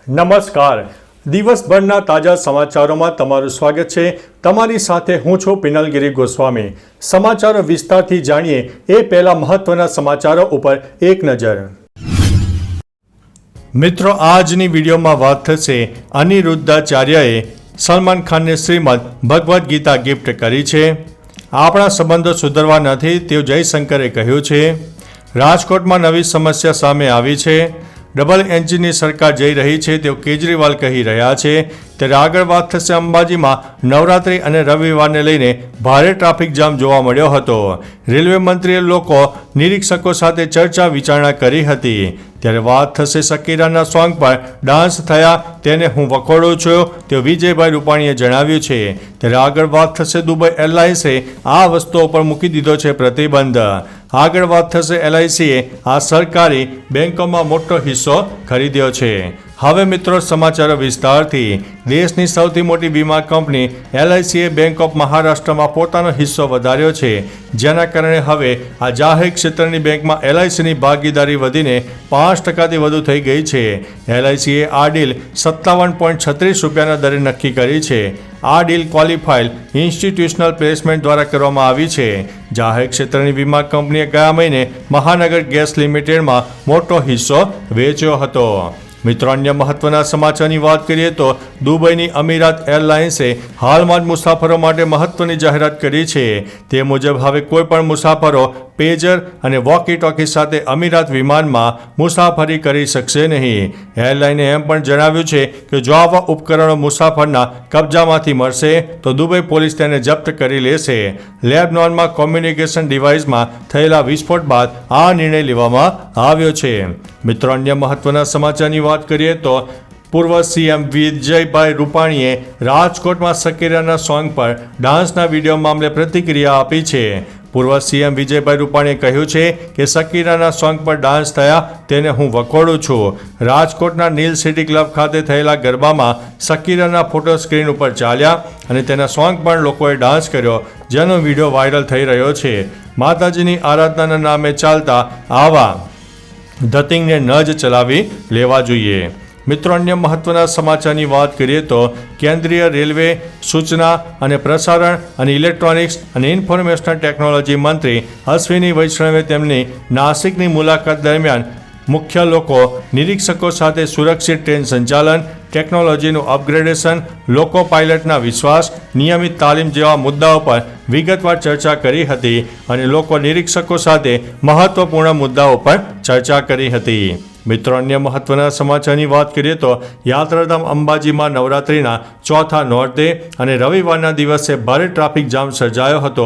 નમસ્કાર. દિવસભરના તાજા સમાચારોમાં તમારું સ્વાગત છે. તમારી સાથે હું છું પિનલગીરી ગોસ્વામી. સમાચારો વિસ્તારથી જાણીએ એ પહેલા મહત્વના સમાચારો ઉપર એક નજર. મિત્રો, આજની વિડીયોમાં વાત થશે અનિરુદ્ધાચાર્યએ સલમાન ખાનને શ્રીમદ ભગવદ્ ગીતા ગિફ્ટ કરી છે. આપણા સંબંધો સુધરવા નથી તેવું જયશંકરે કહ્યું છે. રાજકોટમાં નવી સમસ્યા સામે આવી છે. ડબલ એન્જિનની સરકાર જઈ રહી છે તેવું કેજરીવાલ કહી રહ્યા છે. ત્યારે આગળ વાત થશે અંબાજીમાં નવરાત્રિ અને રવિવારને લઈને ભારે ટ્રાફિક જામ જોવા મળ્યો હતો. રેલવે મંત્રીએ લોકો નિરીક્ષકો સાથે ચર્ચા વિચારણા કરી હતી. ત્યારે વાત થશે શકીરાના સોંગ પર ડાન્સ થયા તેને હું વખોડું છું તેવું વિજયભાઈ રૂપાણીએ જણાવ્યું છે. ત્યારે આગળ વાત થશે દુબઈ એરલાઇન્સે આ વસ્તુઓ પર મૂકી દીધો છે પ્રતિબંધ. આગળ વાત થશે એલઆઈસીએ આ સરકારી બેંકોમાં મોટો હિસ્સો ખરીદ્યો છે. હવે મિત્રો સમાચારો વિસ્તારથી. દેશની સૌથી મોટી વીમા કંપની એલઆઈસીએ બેંક ઓફ મહારાષ્ટ્રમાં પોતાનો હિસ્સો વધાર્યો છે, જેના કારણે હવે આ જાહેર ક્ષેત્રની બેંકમાં એલઆઈસીની ભાગીદારી વધીને 5%થી વધુ થઈ ગઈ છે. એલઆઈસીએ આ ડીલ 57.36 રૂપિયાના દરે નક્કી કરી છે. આ ડીલ ક્વોલિફાઈડ ઇન્સ્ટિટ્યુશનલ પ્લેસમેન્ટ દ્વારા કરવામાં આવી છે. જાહેર ક્ષેત્રની વીમા કંપનીએ ગયા મહિને મહાનગર ગેસ લિમિટેડમાં મોટો હિસ્સો વેચ્યો હતો. મિત્રો, અન્ય મહત્વના સમાચારની વાત કરીએ તો દુબઈની અમીરાત એરલાઇન્સે હાલમાં જ મુસાફરો માટે મહત્વની જાહેરાત કરી છે. તે મુજબ હવે કોઈ પણ મુસાફરો પેજર અને વોકી ટોકી સાથે અમીરાત વિમાનમાં મુસાફરી કરી શકશે નહીં. એરલાઇને એમ પણ જણાવ્યું છે કે જો આવા ઉપકરણો મુસાફરના કબજામાંથી મળશે તો દુબઈ પોલીસ તેને જપ્ત કરી લેશે. લેબનોનમાં કોમ્યુનિકેશન ડિવાઇસમાં થયેલા વિસ્ફોટ બાદ આ નિર્ણય લેવામાં આવ્યો છે. મિત્રો, અન્ય મહત્વના સમાચારની વાત કરીએ તો પૂર્વ સીએમ વિજયભાઈ રૂપાણીએ રાજકોટમાં શકીરાના સોંગ પર ડાન્સના વિડીયો મામલે પ્રતિક્રિયા આપી છે. પૂર્વ સીએમ વિજયભાઈ રૂપાણીએ કહ્યું છે કે શકીરાના સોંગ પર ડાન્સ થયા તેને હું વખોડું છું. રાજકોટના નીલ સિટી ક્લબ ખાતે થયેલા ગરબામાં શકીરાના ફોટો સ્ક્રીન ઉપર ચાલ્યા અને તેના સોંગ પર લોકોએ ડાન્સ કર્યો, જેનો વિડીયો વાયરલ થઈ રહ્યો છે. માતાજીની આરાધનાના નામે ચાલતા આવા ધતિંગને ન જ ચલાવી લેવા જોઈએ. મિત્રો, અન્ય મહત્વના સમાચારની વાત કરીએ તો કેન્દ્રીય રેલવે, સૂચના અને પ્રસારણ અને ઇલેક્ટ્રોનિક્સ અને ઇન્ફોર્મેશન ટેકનોલોજી મંત્રી અશ્વિની વૈષ્ણવે તેમની નાસિકની મુલાકાત દરમિયાન મુખ્ય લોકો નિરીક્ષકો સાથે સુરક્ષિત ટ્રેન સંચાલન, ટેકનોલોજીનું અપગ્રેડેશન, લોકો પાયલટના વિશ્વાસ, નિયમિત તાલીમ જેવા મુદ્દાઓ પર વિગતવાર ચર્ચા કરી હતી અને લોકો નિરીક્ષકો સાથે મહત્વપૂર્ણ મુદ્દાઓ પર ચર્ચા કરી હતી. મિત્રો, અન્ય મહત્વના સમાચારની વાત કરીએ તો યાત્રાધામ અંબાજીમાં નવરાત્રિના ચોથા નોરતે અને રવિવારના દિવસે ભારે ટ્રાફિક જામ સર્જાયો હતો.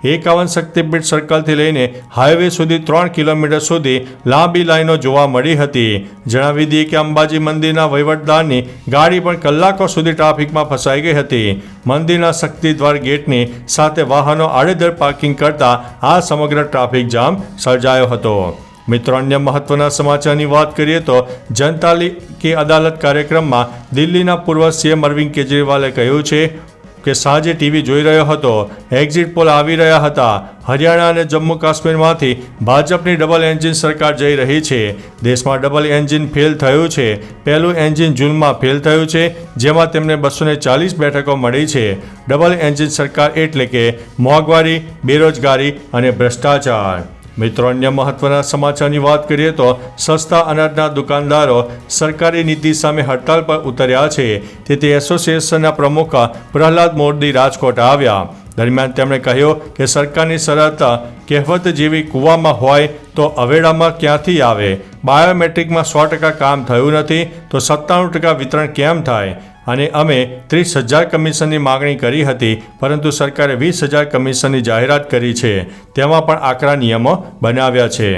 51 શક્તિપીઠ સર્કલથી લઈને હાઈવે સુધી 3 કિલોમીટર સુધી લાંબી લાઈનો જોવા મળી હતી. જણાવી દઈએ કે અંબાજી મંદિરના વહીવટદારની ગાડી પણ કલાકો સુધી ટ્રાફિકમાં ફસાઈ ગઈ હતી. મંદિરના શક્તિદ્વાર ગેટની સાથે વાહનો આડેધડ પાર્કિંગ કરતા આ સમગ્ર ટ્રાફિક જામ સર્જાયો હતો. મિત્રો, અન્ય મહત્વના સમાચારની વાત કરીએ તો જનતા કી અદાલત કાર્યક્રમમાં દિલ્હીના પૂર્વ સીએમ અરવિંદ કેજરીવાલે કહ્યું છે કે સાંજે ટીવી જોઈ રહ્યો હતો, એક્ઝિટ પોલ આવી રહ્યા હતા. હરિયાણા અને જમ્મુ કાશ્મીરમાંથી ભાજપની ડબલ એન્જિન સરકાર જઈ રહી છે. દેશમાં ડબલ એન્જિન ફેલ થયું છે. પહેલું એન્જિન જૂનમાં ફેલ થયું છે, જેમાં તેમને 240 બેઠકો મળી છે. ડબલ એન્જિન સરકાર એટલે કે મોંઘવારી, બેરોજગારી અને ભ્રષ્ટાચાર. મિત્રો, અન્ય મહત્વના સમાચારની વાત કરીએ તો સસ્તા અનાજના દુકાનદારો સરકારી નીતિ સામે હડતાલ પર ઉતર્યા છે. તેથી એસોસિએશનના પ્રમુખ પ્રહલાદ મોદી રાજકોટ આવ્યા. દરમિયાન તેમણે કહ્યું કે સરકારની શરત કહેવત જેવી કૂવામાં હોય તો અવેડામાં ક્યાંથી આવે. બાયોમેટ્રિકમાં 100% કામ થયું નથી તો 97% વિતરણ કેમ થાય? અને અમે 30,000 કમિશનની માગણી કરી હતી, પરંતુ સરકારે 20,000 કમિશનની જાહેરાત કરી છે. તેમાં પણ આકરા નિયમો બનાવ્યા છે.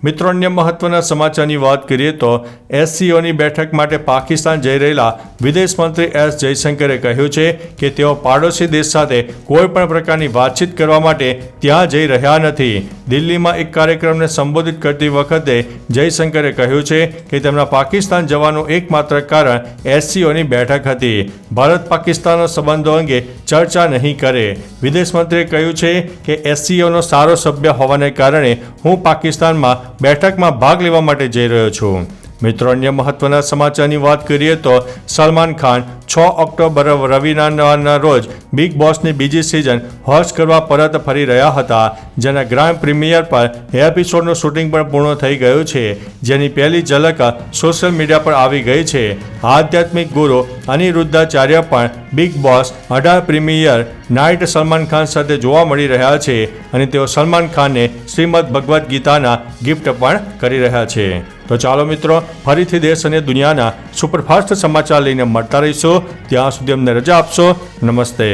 મિત્રો, અન્ય મહત્વના સમાચારની વાત કરીએ તો એસસીઓની બેઠક માટે પાકિસ્તાન જઈ રહેલા વિદેશ મંત્રી એસ જયશંકરે કહ્યું છે કે તેઓ પાડોશી દેશ સાથે કોઈ પણ પ્રકારની વાતચીત કરવા માટે ત્યાં જઈ રહ્યા નથી. દિલ્હીમાં એક કાર્યક્રમને સંબોધિત કરતી વખતે જયશંકરે કહ્યું છે કે તેમના પાકિસ્તાન જવાનું એકમાત્ર કારણ એસસીઓની બેઠક હતી. ભારત પાકિસ્તાનના સંબંધો અંગે ચર્ચા નહીં કરે. વિદેશ મંત્રીએ કહ્યું છે કે એસસીઓનો સારો સભ્ય હોવાને કારણે હું પાકિસ્તાનમાં બેઠકમાં ભાગ લેવા માટે જઈ રહ્યો છું. મિત્રો, અન્ય મહત્વના સમાચારની વાત કરીએ તો સલમાન ખાન 6 ઓક્ટોબર રવિવારના રોજ બિગ બોસની બીજી સિઝન હોસ્ટ કરવા પરત ફરી રહ્યા હતા, જેના ગ્રાન્ડ પ્રીમિયર પર એપિસોડનું શૂટિંગ પણ પૂર્ણ થઈ ગયું છે, જેની પહેલી ઝલક સોશિયલ મીડિયા પર આવી ગઈ છે. આધ્યાત્મિક ગુરુ અનિરુદ્ધાચાર્ય પણ big boss 18 premier night Salman Khan સાથે જોવા મળી રહ્યા છે અને તેઓ સલમાન ખાનને શ્રીમદ ભગવદ્ ગીતાના ગિફ્ટ પણ કરી રહ્યા છે. તો ચાલો મિત્રો, ફરીથી દેશ અને દુનિયાના સુપરફાસ્ટ સમાચાર લઈને મળતા રહીશું. ત્યાં સુધી અમને રજા આપશો. નમસ્તે.